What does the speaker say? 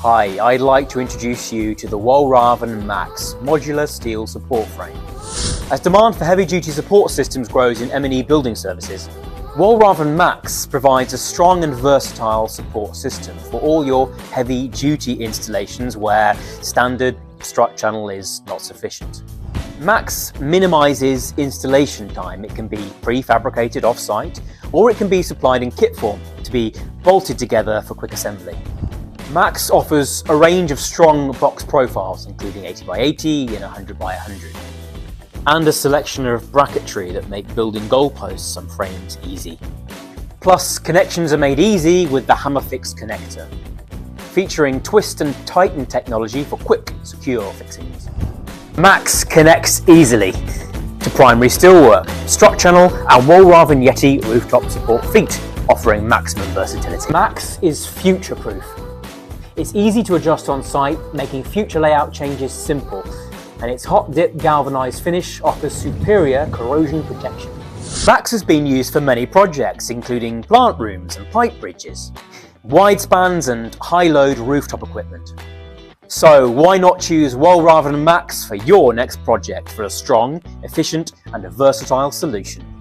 Hi, I'd like to introduce you to the Walraven MAXX Modular steel support frame. As demand for heavy-duty support systems grows in M&E building services, Walraven MAXX provides a strong and versatile support system for all your heavy-duty installations where standard strut channel is not sufficient. MAXX minimises installation time. It can be prefabricated off-site, or it can be supplied in kit form to be bolted together for quick assembly. MAXX offers a range of strong box profiles, including 80x80 and 100x100, and a selection of bracketry that make building goalposts and frames easy. Plus, connections are made easy with the hammer fix connector, featuring twist and tighten technology for quick, secure fixings. MAXX connects easily to primary steelwork, strut channel and Walraven Yeti rooftop support feet, offering maximum versatility. MAXX is future-proof. It's easy to adjust on site, making future layout changes simple, and its hot dip galvanized finish offers superior corrosion protection. MAXX has been used for many projects, including plant rooms and pipe bridges, wide spans and high-load rooftop equipment. So why not choose Walraven MAXX for your next project for a strong, efficient and a versatile solution?